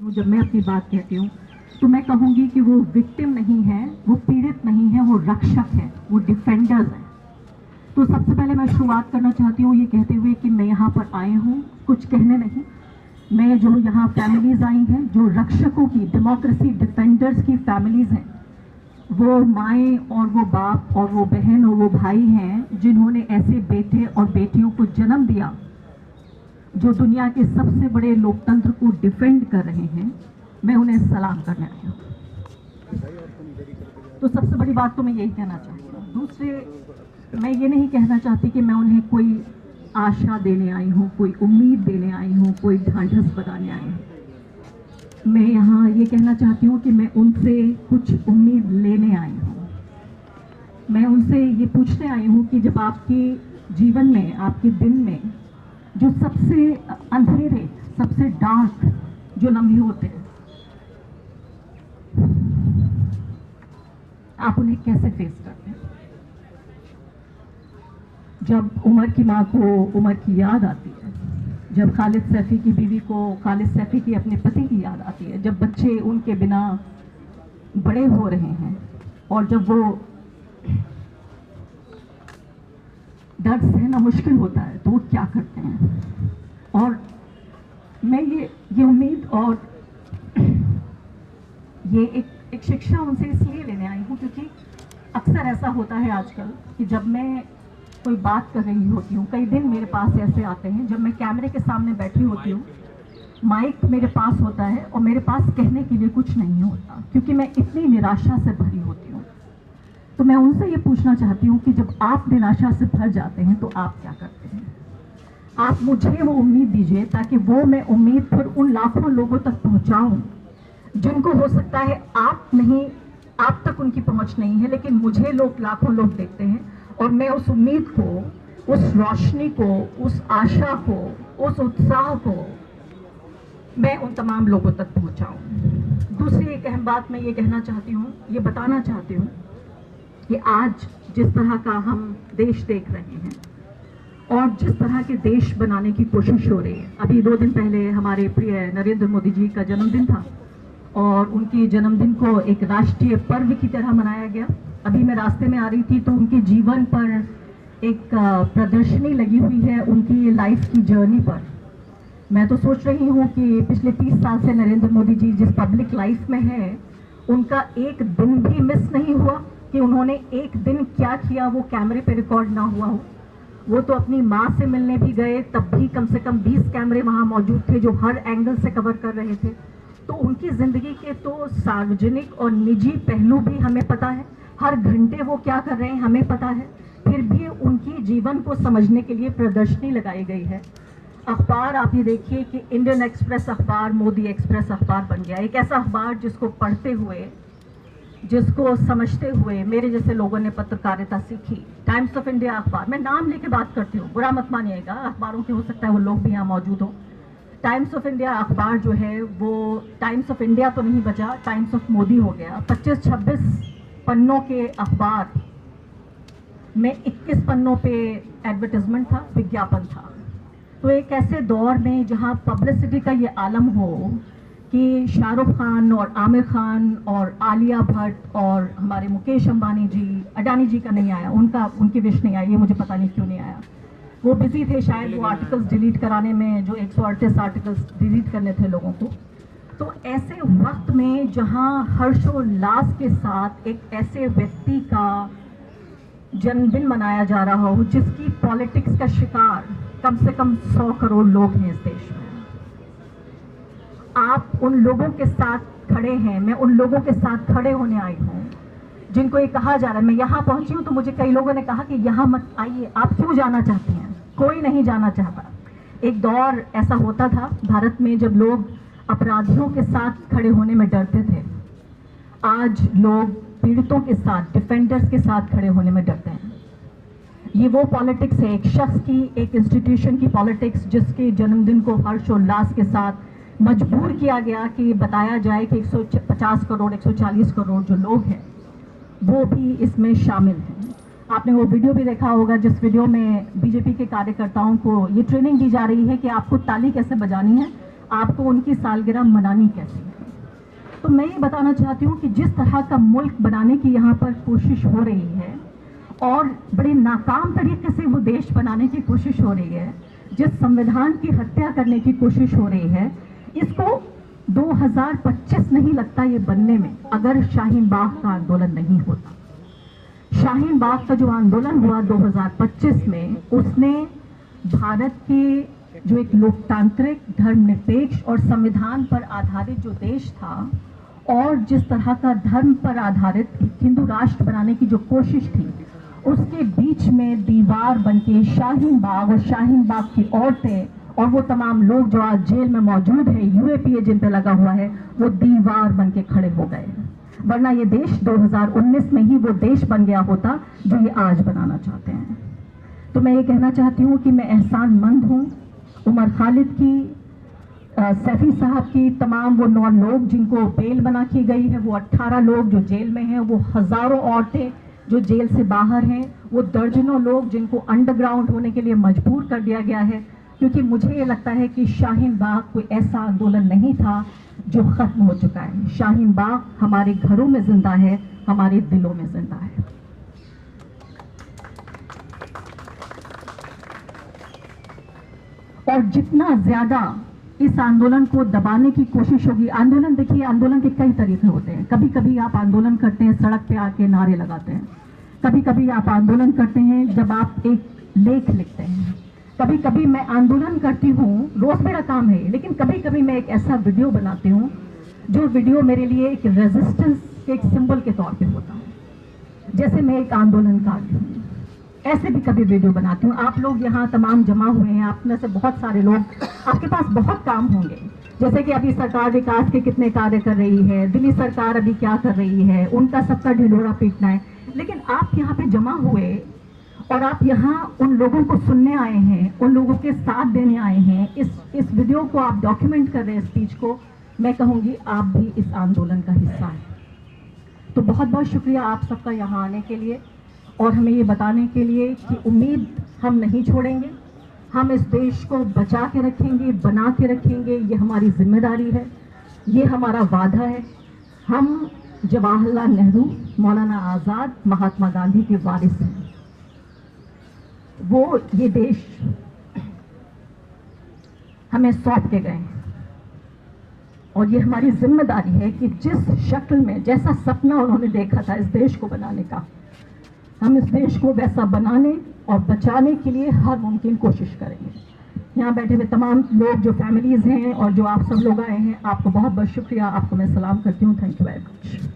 जब मैं अपनी बात कहती हूँ तो मैं कहूँगी कि वो विक्टिम नहीं है, वो पीड़ित नहीं है, वो रक्षक है, वो डिफेंडर्स है। तो सबसे पहले मैं शुरुआत करना चाहती हूँ ये कहते हुए कि मैं यहाँ पर आई हूँ कुछ कहने नहीं। मैं जो यहाँ फैमिलीज आई हैं, जो रक्षकों की, डेमोक्रेसी डिफेंडर्स की फैमिलीज हैं, वो माएँ और वो बाप और वो बहन और वो भाई हैं जिन्होंने ऐसे बेटे और बेटियों को जन्म दिया जो दुनिया के सबसे बड़े लोकतंत्र को डिफेंड कर रहे हैं। मैं उन्हें सलाम करने आई हूँ। तो सबसे बड़ी बात तो मैं यही कहना चाहती हूँ। दूसरे, मैं ये नहीं कहना चाहती कि मैं उन्हें कोई आशा देने आई हूँ, कोई उम्मीद देने आई हूँ, कोई ढांढस बताने आई हूँ। मैं यहाँ ये कहना चाहती हूँ कि मैं उनसे कुछ उम्मीद लेने आई हूँ। मैं उनसे ये पूछने आई हूँ कि जब आपके जीवन में, आपके दिन में जो सबसे अंधेरे, सबसे डार्क जो लम्हे होते हैं, आप उन्हें कैसे फेस करते हैं? जब उमर की माँ को उमर की याद आती है, जब खालिद सैफी की बीवी को खालिद सैफी की अपने पति की याद आती है, जब बच्चे उनके बिना बड़े हो रहे हैं और जब वो दर्द सहना मुश्किल होता है तो वो क्या करते हैं? और मैं ये उम्मीद और ये एक शिक्षा उनसे इसलिए लेने आई हूँ क्योंकि अक्सर ऐसा होता है आजकल कि जब मैं कोई बात कर रही होती हूँ, कई दिन मेरे पास ऐसे आते हैं जब मैं कैमरे के सामने बैठी होती हूँ, माइक मेरे पास होता है और मेरे पास कहने के लिए कुछ नहीं होता क्योंकि मैं इतनी निराशा से भरी होती हूँ। तो मैं उनसे ये पूछना चाहती हूँ कि जब आप निराशा से भर जाते हैं तो आप क्या करते हैं? आप मुझे वो उम्मीद दीजिए ताकि वो मैं उम्मीद फिर उन लाखों लोगों तक पहुँचाऊँ जिनको हो सकता है आप तक उनकी पहुँच नहीं है, लेकिन मुझे लाखों लोग देखते हैं और मैं उस उम्मीद को, उस रोशनी को, उस आशा को, उस उत्साह को मैं उन तमाम लोगों तक पहुँचाऊँ। दूसरी एक अहम बात मैं ये कहना चाहती हूँ, ये बताना चाहती हूँ कि आज जिस तरह का हम देश देख रहे हैं और जिस तरह के देश बनाने की कोशिश हो रही है, अभी 2 दिन पहले हमारे प्रिय नरेंद्र मोदी जी का जन्मदिन था और उनके जन्मदिन को एक राष्ट्रीय पर्व की तरह मनाया गया। अभी मैं रास्ते में आ रही थी तो उनके जीवन पर एक प्रदर्शनी लगी हुई है, उनकी लाइफ की जर्नी पर। मैं तो सोच रही हूँ कि पिछले 30 साल से नरेंद्र मोदी जी जिस पब्लिक लाइफ में है, उनका एक दिन भी मिस नहीं हुआ कि उन्होंने एक दिन क्या किया वो कैमरे पे रिकॉर्ड ना हुआ हो। वो तो अपनी माँ से मिलने भी गए, तब भी कम से कम 20 कैमरे वहाँ मौजूद थे जो हर एंगल से कवर कर रहे थे। तो उनकी ज़िंदगी के तो सार्वजनिक और निजी पहलू भी हमें पता है, हर घंटे वो क्या कर रहे हैं हमें पता है। फिर भी उनकी जीवन को समझने के लिए प्रदर्शनी लगाई गई है। अखबार आप ये देखिए कि इंडियन एक्सप्रेस अखबार मोदी एक्सप्रेस अखबार बन गया, एक ऐसा अखबार जिसको पढ़ते हुए, जिसको समझते हुए मेरे जैसे लोगों ने पत्रकारिता सीखी। टाइम्स ऑफ इंडिया अखबार, मैं नाम लेके बात करती हूँ, बुरा मत मानिएगा, अखबारों के हो सकता है वो लोग भी यहाँ मौजूद हो। टाइम्स ऑफ इंडिया अखबार जो है वो टाइम्स ऑफ इंडिया तो नहीं बचा, टाइम्स ऑफ मोदी हो गया। 25-26 पन्नों के अखबार में 21 पन्नों पे एडवर्टाइजमेंट था, विज्ञापन था। तो एक ऐसे दौर में जहाँ पब्लिसिटी का ये आलम हो कि शाहरुख खान और आमिर खान और आलिया भट्ट और हमारे मुकेश अंबानी जी, अडानी जी का नहीं आया, उनकी विश नहीं आई, ये मुझे पता नहीं क्यों नहीं आया। वो बिजी थे शायद वो आर्टिकल्स डिलीट कराने में, जो 138 आर्टिकल्स डिलीट करने थे लोगों को। तो ऐसे वक्त में जहां हर्षोल्लास के साथ एक ऐसे व्यक्ति का जन्मदिन मनाया जा रहा हो जिसकी पॉलिटिक्स का शिकार कम से कम 100 करोड़ लोग हैं इस देश में, आप उन लोगों के साथ खड़े हैं। मैं उन लोगों के साथ खड़े होने आई हूँ जिनको ये कहा जा रहा है। मैं यहाँ पहुँची हूँ तो मुझे कई लोगों ने कहा कि यहाँ मत आइए, आप क्यों जाना चाहती हैं? कोई नहीं जाना चाहता। एक दौर ऐसा होता था भारत में जब लोग अपराधियों के साथ खड़े होने में डरते थे। आज लोग पीड़ितों के साथ, डिफेंडर्स के साथ खड़े होने में डरते हैं। ये वो पॉलिटिक्स है, एक शख्स की, एक इंस्टीट्यूशन की पॉलिटिक्स, जिसके जन्मदिन को हर्षोल्लास के साथ मजबूर किया गया कि बताया जाए कि 150 करोड़ 140 करोड़ जो लोग हैं वो भी इसमें शामिल हैं। आपने वो वीडियो भी देखा होगा जिस वीडियो में बीजेपी के कार्यकर्ताओं को ये ट्रेनिंग दी जा रही है कि आपको ताली कैसे बजानी है, आपको उनकी सालगिरह मनानी कैसी है। तो मैं ये बताना चाहती हूँ कि जिस तरह का मुल्क बनाने की यहाँ पर कोशिश हो रही है और बड़े नाकाम तरीके से वो देश बनाने की कोशिश हो रही है, जिस संविधान की हत्या करने की कोशिश हो रही है, इसको 2025 नहीं लगता ये बनने में, अगर शाहीन बाग का आंदोलन नहीं होता। शाहीन बाग का जो आंदोलन हुआ 2025 में, उसने भारत के जो एक लोकतांत्रिक, धर्मनिरपेक्ष और संविधान पर आधारित जो देश था और जिस तरह का धर्म पर आधारित हिंदू राष्ट्र बनाने की जो कोशिश थी, उसके बीच में दीवार बनके शाहीन बाग और शाहीन बाग की औरतें और वो तमाम लोग जो आज जेल में मौजूद है, यूएपीए जिन पे लगा हुआ है, वो दीवार बनके खड़े हो गए। वरना ये देश 2019 में ही वो देश बन गया होता जो ये आज बनाना चाहते हैं। तो मैं ये कहना चाहती हूँ कि मैं एहसानमंद हूँ उमर खालिद की, सैफी साहब की, तमाम वो 9 लोग जिनको बेल बना की गई है, वो 18 लोग जो जेल में हैं, वो हज़ारों औरतें जो जेल से बाहर हैं, वो दर्जनों लोग जिनको अंडरग्राउंड होने के लिए मजबूर कर दिया गया है, क्योंकि मुझे ये लगता है कि शाहीन बाग कोई ऐसा आंदोलन नहीं था जो ख़त्म हो चुका है। शाहीन बाग हमारे घरों में जिंदा है, हमारे दिलों में जिंदा है। और जितना ज़्यादा इस आंदोलन को दबाने की कोशिश होगी, आंदोलन देखिए, आंदोलन के कई तरीके होते हैं। कभी कभी आप आंदोलन करते हैं सड़क पे आके नारे लगाते हैं, कभी कभी आप आंदोलन करते हैं जब आप एक लेख लिखते हैं, कभी कभी मैं आंदोलन करती हूँ, रोज मेरा काम है, लेकिन कभी कभी मैं एक ऐसा वीडियो बनाती हूँ जो वीडियो मेरे लिए एक रेजिस्टेंस के एक सिंबल के तौर पे होता है। जैसे मैं एक आंदोलनकारी हूँ, ऐसे भी कभी वीडियो बनाती हूँ। आप लोग यहाँ तमाम जमा हुए हैं, आप में से बहुत सारे लोग, आपके पास बहुत काम होंगे, जैसे कि अभी सरकार विकास के कितने कार्य कर रही है, दिल्ली सरकार अभी क्या कर रही है, उनका सबका ढिंढोरा पीटना है। लेकिन आप यहाँ पे जमा हुए और आप यहाँ उन लोगों को सुनने आए हैं, उन लोगों के साथ देने आए हैं, इस वीडियो को आप डॉक्यूमेंट कर रहे हैं, स्पीच को, मैं कहूँगी आप भी इस आंदोलन का हिस्सा हैं। तो बहुत बहुत शुक्रिया आप सबका यहाँ आने के लिए और हमें ये बताने के लिए कि उम्मीद हम नहीं छोड़ेंगे, हम इस देश को बचा के रखेंगे, बना के रखेंगे, ये हमारी जिम्मेदारी है, ये हमारा वादा है। हम जवाहरलाल नेहरू, मौलाना आज़ाद, महात्मा गांधी के वारिस हैं। वो ये देश हमें सौंप के गए हैं और ये हमारी जिम्मेदारी है कि जिस शक्ल में, जैसा सपना उन्होंने देखा था इस देश को बनाने का, हम इस देश को वैसा बनाने और बचाने के लिए हर मुमकिन कोशिश करेंगे। यहाँ बैठे हुए तमाम लोग जो फैमिलीज़ हैं और जो आप सब लोग आए हैं, आपको बहुत बहुत शुक्रिया, आपको मैं सलाम करती हूँ। Thank you very much.